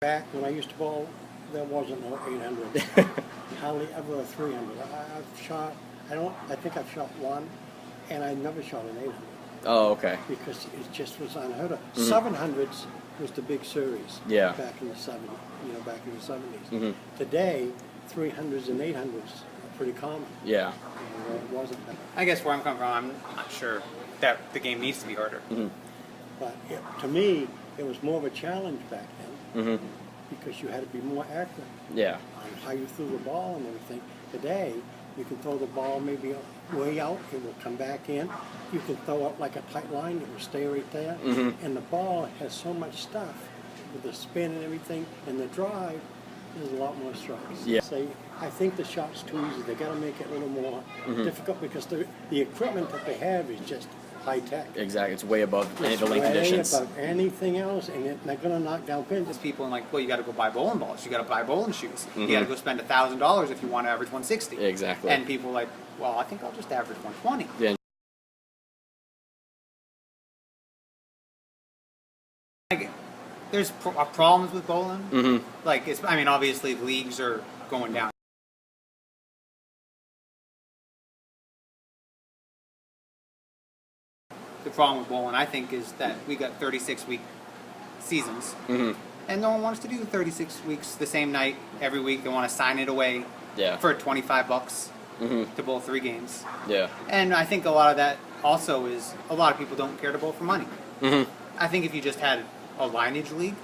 Back when I used to bowl, there wasn't no 800. Hardly ever a 300. I've shot, I think I've shot one, and I never shot an 800. Oh, okay. Because it just was unheard of. 700s was the big series. Yeah. Back in the 70s, back in the 70s. Today, 300s and 800s are pretty common. Yeah. It wasn't. I guess where I'm coming from, I'm not sure that the game needs to be harder. But to me, it was more of a challenge back then. Because you had to be more accurate. Yeah. On how you threw the ball and everything. Today, you can throw the ball maybe way out, it will come back in. You can throw it like a tight line, it will stay right there. And the ball has so much stuff with the spin and everything, and the drive, there's a lot more strikes. Yeah. So I think the shot's too easy. They got to make it a little more difficult because the equipment that they have is just high tech. Exactly. It's way above any of the lane Way conditions. above anything else, and they're going to knock down pins. There's people in like, well, you got to go buy bowling balls. You got to buy bowling shoes. You got to go spend $1,000 if you want to average 160. Exactly. And people are like, well, I think I'll just average 120. Yeah. Like, there's problems with bowling. Like, I mean, obviously leagues are going down. The problem with bowling, I think, is that we got 36-week seasons, and no one wants to do 36 weeks the same night every week. They want to sign it away for $25 to bowl 3 games. Yeah. And I think a lot of that also is a lot of people don't care to bowl for money. I think if you just had a lineage league,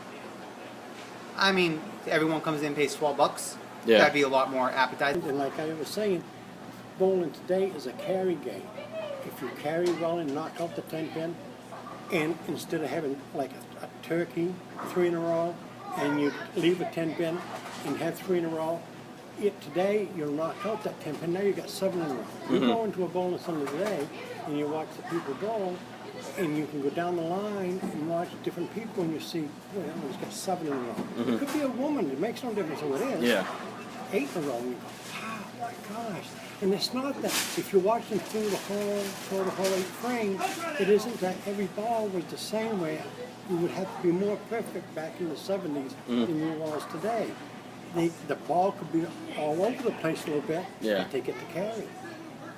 I mean, everyone comes in and pays $12. Yeah. That'd be a lot more appetizing. And like I was saying, bowling today is a carry game. If you carry well and knock out the 10 pin, and instead of having like a turkey, 3 in a row, and you leave a 10 pin and have 3 in a row, today you'll knock out that 10 pin. Now you got 7 in a row. You go into a bowling center today and you watch the people bowl, and you can go down the line and watch different people, and you see, well, he's got 7 in a row. It could be a woman. It makes no difference who it is. Yeah. 8 in a row, and you go, wow, my gosh. And it's not that, if you're watching through the whole 8 frame, it isn't that every ball was the same way. You would have to be more perfect back in the 70s than you was today. The ball could be all over the place a little bit, but they get to carry.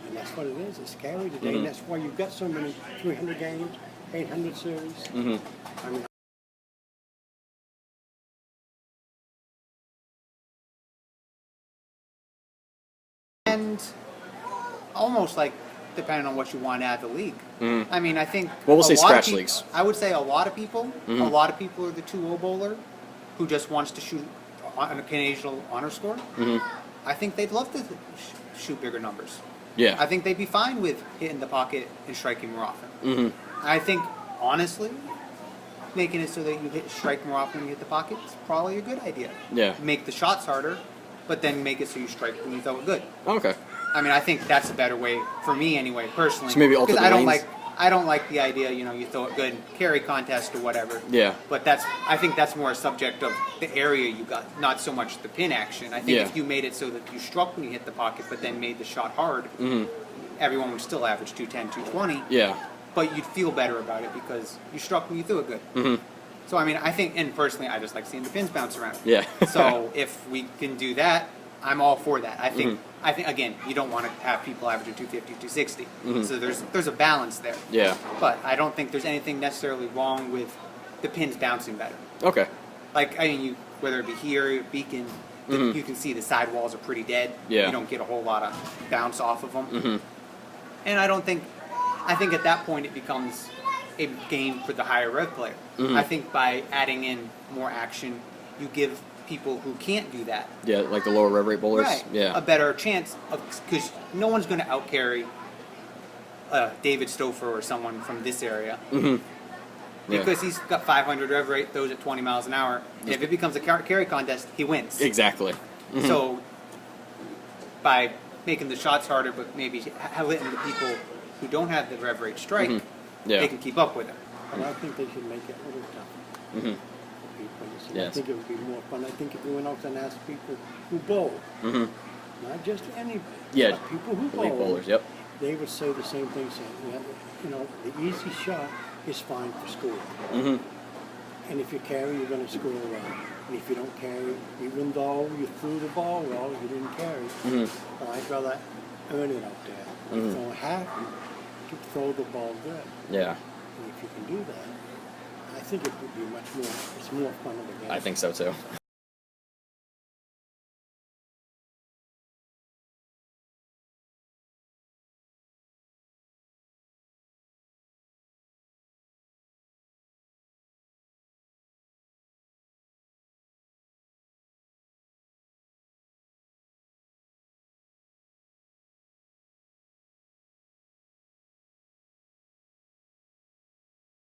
And that's what it is, it's carry today, and that's why you've got so many 300 games, 800 series. I mean, And almost like depending on what you want out of the league. I mean, I think Well, we'll say lot of scratch peop- leagues. I would say a lot of people are the 2-0 bowler who just wants to shoot an occasional honor score. I think they'd love to shoot bigger numbers. Yeah. I think they'd be fine with hitting the pocket and striking more often. I think, honestly, making it so that you strike more often when you hit the pocket is probably a good idea. Yeah. Make the shots harder, but then make it so you strike when you throw it good. Okay. I mean, I think that's a better way for me, anyway, personally. So maybe alter because the I lanes? don't like the idea, you throw it good, carry contest or whatever. Yeah. But I think that's more a subject of the area you got, not so much the pin action. I think if you made it so that you struck when you hit the pocket, but then made the shot hard, everyone would still average 210, 220. Yeah. But you'd feel better about it because you struck when you threw it good. So I mean, I think, and personally, I just like seeing the pins bounce around. Yeah. So if we can do that, I'm all for that. I think again, you don't want to have people averaging 250, 260. So there's a balance there. Yeah. But I don't think there's anything necessarily wrong with the pins bouncing better. Okay. Like, I mean, whether it be here, Beacon, you can see the sidewalls are pretty dead. Yeah. You don't get a whole lot of bounce off of them. And I think at that point it becomes a game for the higher rev player. I think by adding in more action, you give people who can't do that, Yeah, like the lower rev rate bowlers. Yeah. a better chance of, because no one's going to outcarry David Stouffer or someone from this area. Because he's got 500 rev rate, throws at 20 miles an hour, and if it becomes a carry contest, he wins. Exactly. So by making the shots harder, but maybe letting the people who don't have the rev rate strike, Yeah. they can keep up with it. but I think they should make it a little tougher. For people. I Yes. think it would be more fun. I think if you went out and asked people who bowl, not just any, Yeah. but people who Elite bowl, bowlers. Yep. they would say the same thing. Saying, the easy shot is fine for school. And if you carry, you're going to score a run. And if you don't carry, even though you threw the ball well, you didn't carry. Well, I'd rather earn it out there. You don't have to throw the ball good. Yeah. And if you can do that, I think it would be much more, it's more fun of a game. I think so too.